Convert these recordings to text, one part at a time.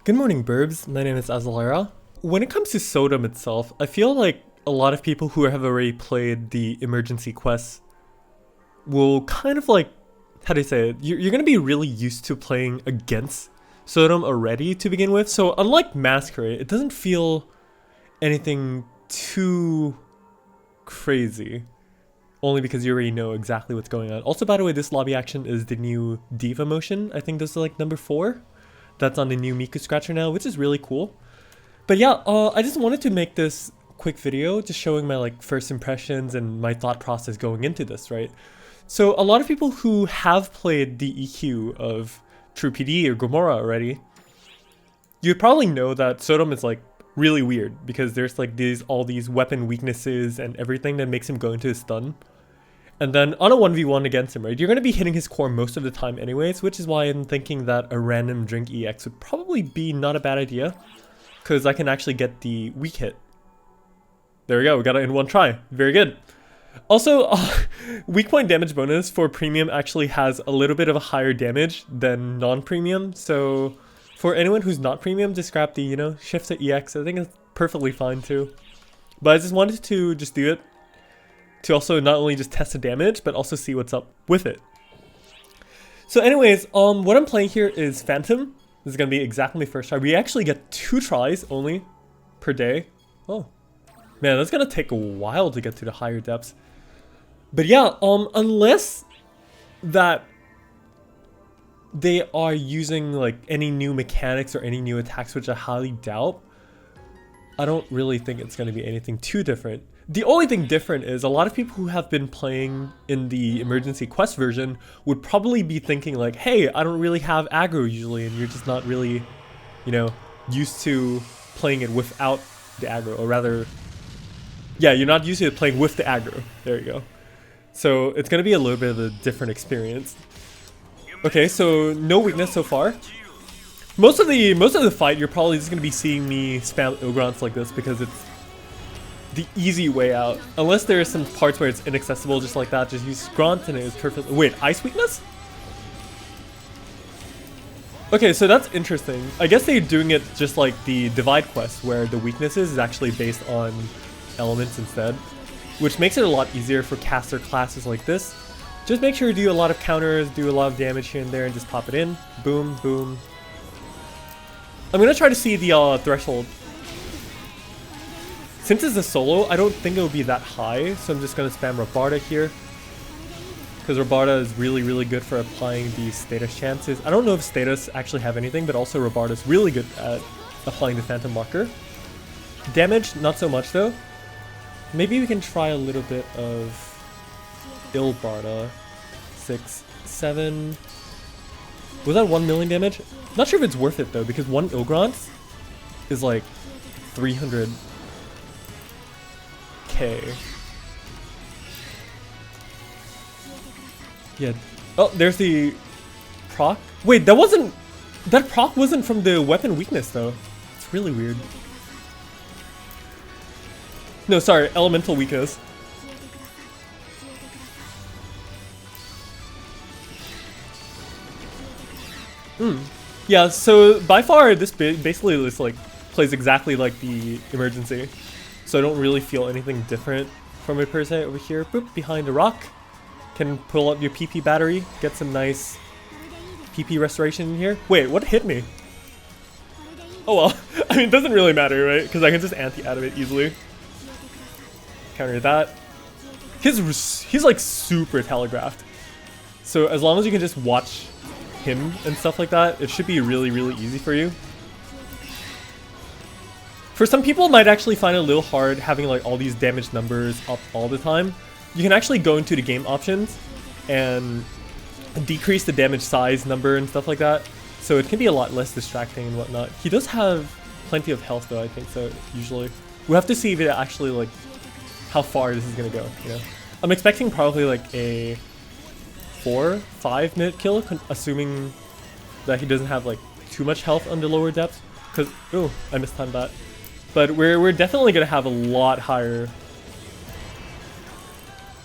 Good morning, Burbs. My name is Azalera. When it comes to Sodam itself, I feel like a lot of people who have already played the emergency quests will kind of like, how do you say it? You're going to be really used to playing against Sodam already to begin with. So unlike Masquerade, it doesn't feel anything too crazy. Only because you already know exactly what's going on. Also, by the way, this lobby action is the new Diva motion. I think this is like number 4. That's on the new Miku Scratcher now, which is really cool. But yeah, I just wanted to make this quick video just showing my like first impressions and my thought process going into this, right? So a lot of people who have played the EQ of True PD or Gomorrah already, you probably know that Sodam is like really weird because there's like all these weapon weaknesses and everything that makes him go into a stun. And then on a 1v1 against him, right, you're going to be hitting his core most of the time anyways, which is why I'm thinking that a random drink EX would probably be not a bad idea. Because I can actually get the weak hit. There we go, we got it in one try. Very good. Also, weak point damage bonus for premium actually has a little bit of a higher damage than non-premium. So for anyone who's not premium, just grab the, shift to EX. I think it's perfectly fine too. But I just wanted to just do it to also not only just test the damage, but also see what's up with it. So anyways, what I'm playing here is Phantom. This is going to be exactly my first try. We actually get 2 tries only per day. Oh, man, that's going to take a while to get to the higher depths. But yeah, unless that they are using like any new mechanics or any new attacks, which I highly doubt, I don't really think it's going to be anything too different. The only thing different is a lot of people who have been playing in the emergency quest version would probably be thinking like, hey, I don't really have aggro usually, and you're just not really, used to playing it without the aggro, or rather, yeah, you're not used to playing with the aggro. There you go. So it's going to be a little bit of a different experience. Okay, so no weakness so far. Most of the fight, you're probably just going to be seeing me spam Ogrons like this because it's the easy way out. Unless there are some parts where it's inaccessible just like that, just use Grant and it is perfect. Wait, ice weakness? Okay, so that's interesting. I guess they're doing it just like the Divide quest where the weaknesses is actually based on elements instead, which makes it a lot easier for caster classes like this. Just make sure you do a lot of counters, do a lot of damage here and there, and just pop it in. Boom, boom. I'm gonna try to see the threshold. Since it's a solo, I don't think it will be that high, so I'm just going to spam Rabarda here. Because Rabarda is really, really good for applying these status chances. I don't know if status actually have anything, but also Rabarda is really good at applying the Phantom Marker. Damage, not so much though. Maybe we can try a little bit of Ilbarda. 6, 7... Was that 1 million damage? Not sure if it's worth it though, because 1 Ilgrant is like 300... Okay. Yeah. Oh, there's the proc. Wait, that proc wasn't from the weapon weakness though. It's really weird. No, sorry, elemental weakness. Yeah, so by far this basically just like plays exactly like the emergency. So I don't really feel anything different from it per se over here. Boop, behind a rock. Can pull up your PP battery. Get some nice PP restoration in here. Wait, what hit me? Oh well, I mean it doesn't really matter, right? Because I can just anti out of it easily. Counter that. He's like super telegraphed. So as long as you can just watch him and stuff like that, it should be really, really easy for you. For some people, it might actually find it a little hard having like all these damage numbers up all the time. You can actually go into the game options and decrease the damage size number and stuff like that. So it can be a lot less distracting and whatnot. He does have plenty of health though, I think, so usually. We'll have to see if it actually like how far this is gonna go, I'm expecting probably like a 4-5 minute kill, assuming that he doesn't have like too much health on the lower depths. Cause, oh, I mistimed that. But we're definitely going to have a lot higher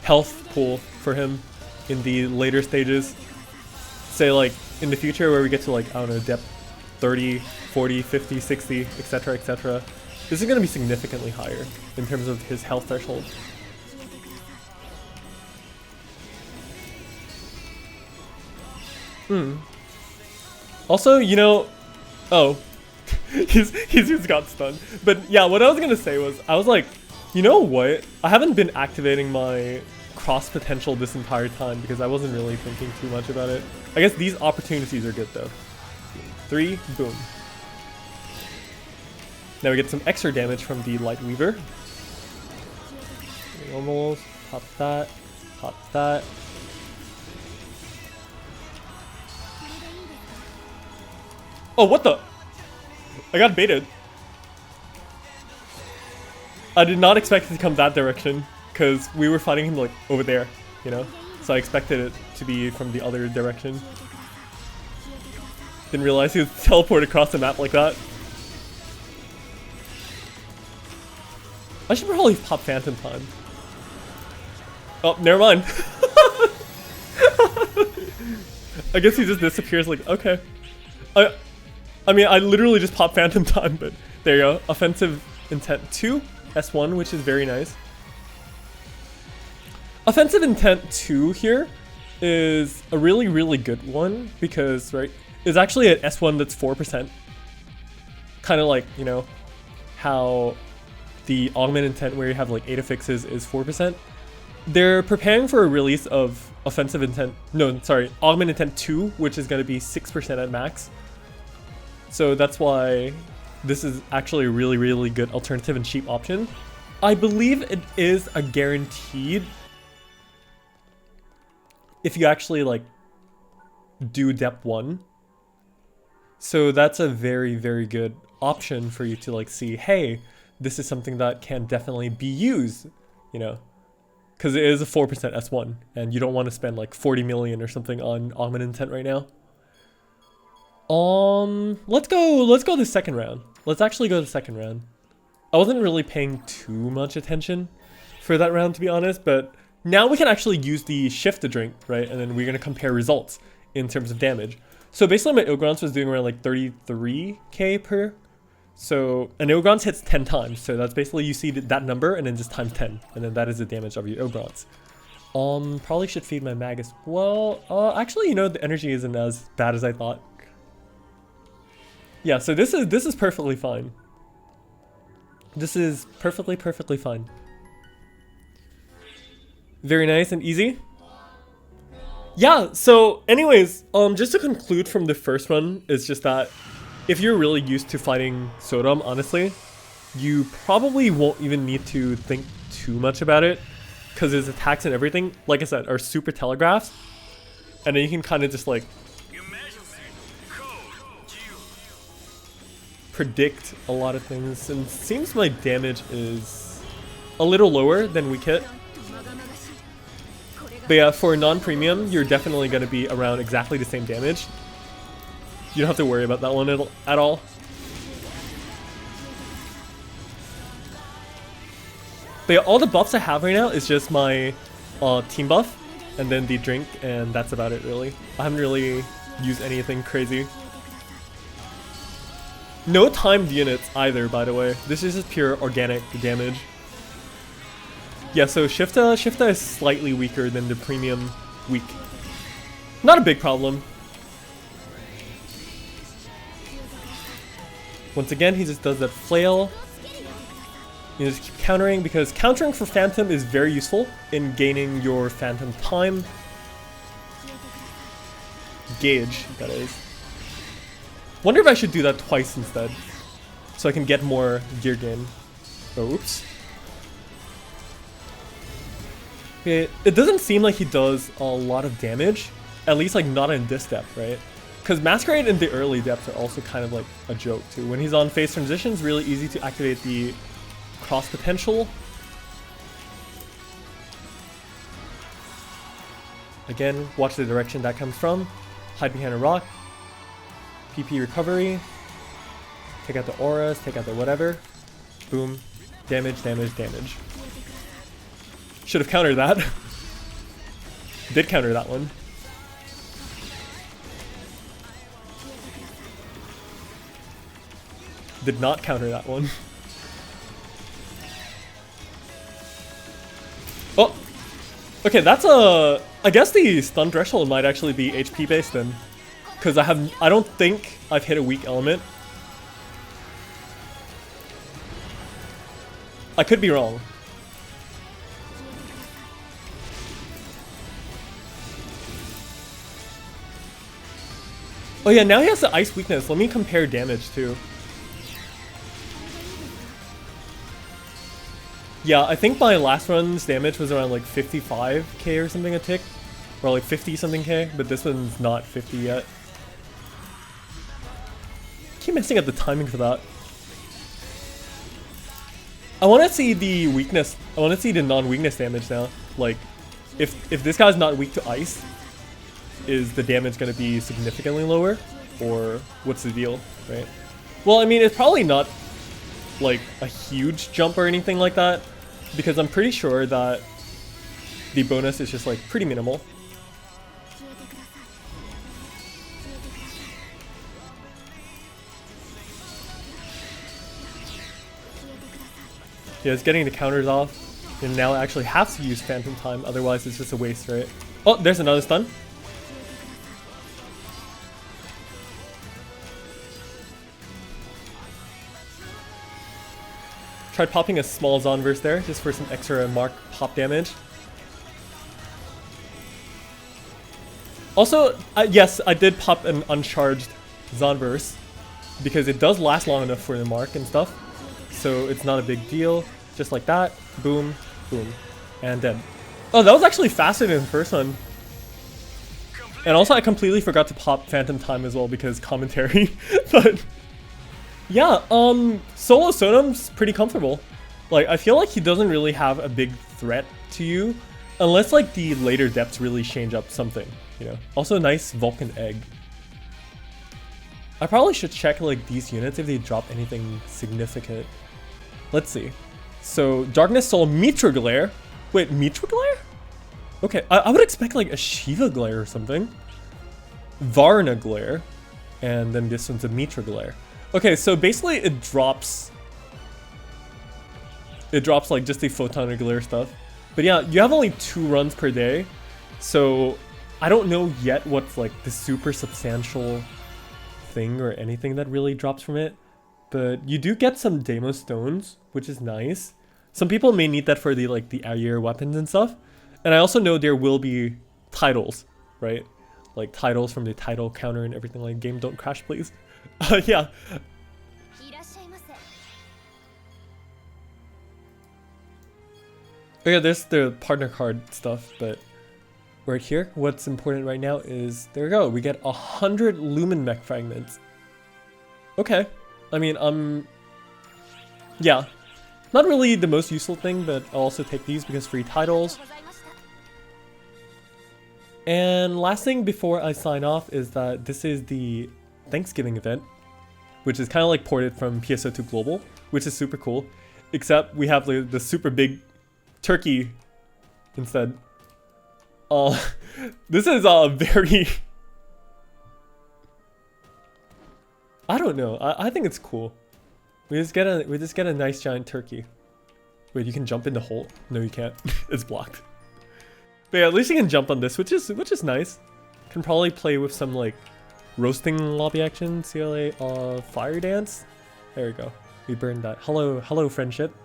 health pool for him in the later stages. Say like in the future where we get to like, I don't know, depth 30, 40, 50, 60, etc, etc. This is going to be significantly higher in terms of his health threshold. Also, you know, oh, he's just got stunned. But yeah, what I was gonna say was, I was like, you know what? I haven't been activating my cross potential this entire time because I wasn't really thinking too much about it. I guess these opportunities are good though. 3, boom. Now we get some extra damage from the Light Weaver. Normals, pop that, pop that. Oh, what the? I got baited. I did not expect it to come that direction because we were fighting him like over there, you know? So I expected it to be from the other direction. Didn't realize he would teleport across the map like that. I should probably pop Phantom time. Oh, never mind. I guess he just disappears like, okay. I mean, I literally just popped Phantom time, but there you go. Offensive Intent 2, S1, which is very nice. Offensive Intent 2 here is a really, really good one because, right, it's actually an S1 that's 4%. Kind of like, you know, how the Augment Intent where you have like 8 affixes is 4%. They're preparing for a release of Offensive Intent, no, sorry, Augment Intent 2, which is going to be 6% at max. So that's why this is actually a really, really good alternative and cheap option. I believe it is a guaranteed if you actually like do Dep 1. So that's a very, very good option for you to like see, hey, this is something that can definitely be used, you know, because it is a 4% S1 and you don't want to spend like 40 million or something on Augment Intent right now. Let's go the second round. Let's actually go the second round. I wasn't really paying too much attention for that round, to be honest, but now we can actually use the shift to drink, right? And then we're gonna compare results in terms of damage. So basically my Ilgrons was doing around like 33k per. So an Ilgrons hits 10 times. So that's basically you see that number and then just times 10. And then that is the damage of your Ilgrons. Probably should feed my mag as well. Actually, you know, the energy isn't as bad as I thought. Yeah, so this is perfectly fine. This is perfectly fine. Very nice and easy. Yeah, so anyways, just to conclude from the first one, is just that if you're really used to fighting Sodam, honestly, you probably won't even need to think too much about it because his attacks and everything, like I said, are super telegraphed. And then you can kind of just like predict a lot of things, and it seems my damage is a little lower than weak hit. But yeah, for non-premium, you're definitely going to be around exactly the same damage. You don't have to worry about that one at all. But yeah, all the buffs I have right now is just my team buff, and then the drink, and that's about it really. I haven't really used anything crazy. No timed units either, by the way. This is just pure organic damage. Yeah, so Shifta is slightly weaker than the premium weak. Not a big problem. Once again, he just does that flail. You just keep countering, because countering for Phantom is very useful in gaining your Phantom time. Gauge, that is. Wonder if I should do that twice instead, so I can get more gear gain. Oh, oops. Okay, it doesn't seem like he does a lot of damage, at least like not in this depth, right? Because Masquerade in the early depths are also kind of like a joke too. When he's on phase transitions, really easy to activate the cross potential. Again, watch the direction that comes from. Hide behind a rock. PP recovery. Take out the auras, take out the whatever. Boom. Damage, damage, damage. Should have countered that. Did counter that one. did not counter that one. Oh! Okay, that's a... I guess the stun threshold might actually be HP based then. Because I don't think I've hit a weak element. I could be wrong. Oh yeah, now he has the ice weakness. Let me compare damage too. Yeah, I think my last run's damage was around like 55k or something a tick. Or like 50 something k, but this one's not 50 yet. Keep messing up the timing for that. I want to see the weakness. I want to see the non-weakness damage now. Like, if this guy's not weak to ice, is the damage going to be significantly lower? Or what's the deal, right? Well, I mean, it's probably not like a huge jump or anything like that, because I'm pretty sure that the bonus is just like pretty minimal. Yeah, it's getting the counters off, and now I actually have to use Phantom Time, otherwise it's just a waste, right? Oh, there's another stun. Tried popping a small Zonverse there, just for some extra mark pop damage. Also, yes, I did pop an uncharged Zonverse, because it does last long enough for the mark and stuff. So it's not a big deal. Just like that. Boom, boom, and dead. Oh, that was actually faster than the first one. And also I completely forgot to pop Phantom Time as well because commentary. But yeah, solo Sodam's pretty comfortable. Like, I feel like he doesn't really have a big threat to you unless like the later depths really change up something, you know. Also nice Vulcan egg. I probably should check like these units if they drop anything significant. Let's see. So Darkness Soul Mitra Glare. Wait, Mitra Glare? Okay, I would expect like a Shiva Glare or something. Varna Glare. And then this one's a Mitra Glare. Okay, so basically it drops like just the Photon Glare stuff. But yeah, you have only 2 runs per day. So I don't know yet what's like the super substantial thing or anything that really drops from it. But you do get some Demo Stones, which is nice. Some people may need that for the like the Ayer weapons and stuff. And I also know there will be titles, right? Like titles from the title counter and everything. Like, game don't crash please. Yeah. Oh yeah, there's the partner card stuff, but right here, what's important right now is, there we go, we get 100 Lumen Mech fragments. Okay. I mean, yeah, not really the most useful thing, but I'll also take these because free titles. And last thing before I sign off is that this is the Thanksgiving event, which is kind of like ported from PSO2 Global, which is super cool, except we have the super big turkey instead. This is very... I don't know. I think it's cool. We just get a nice giant turkey. Wait, you can jump in the hole? No, you can't. It's blocked. But yeah, at least you can jump on this, which is nice. Can probably play with some like roasting lobby action. CLA fire dance. There we go. We burned that. Hello friendship.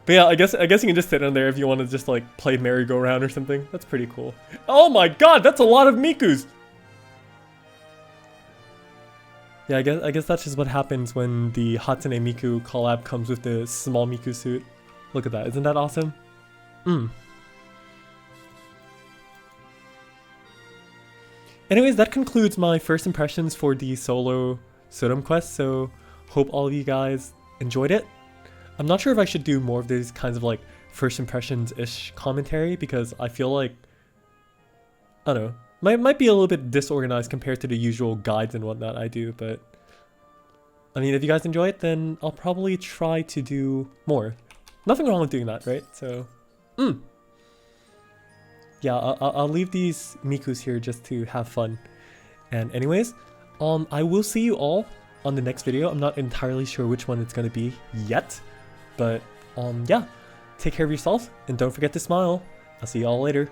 But yeah, I guess you can just sit on there if you want to just like play merry-go-round or something. That's pretty cool. Oh my god, that's a lot of Mikus. Yeah, I guess that's just what happens when the Hatsune Miku collab comes with the small Miku suit. Look at that, isn't that awesome? Anyways, that concludes my first impressions for the solo Sodam quest, so hope all of you guys enjoyed it. I'm not sure if I should do more of these kinds of like first impressions-ish commentary, because I feel like, I don't know, might be a little bit disorganized compared to the usual guides and whatnot I do, but I mean, if you guys enjoy it, then I'll probably try to do more. Nothing wrong with doing that, right? So, yeah, I'll leave these Mikus here just to have fun. And anyways, I will see you all on the next video. I'm not entirely sure which one it's gonna be yet, but yeah, take care of yourself and don't forget to smile. I'll see you all later.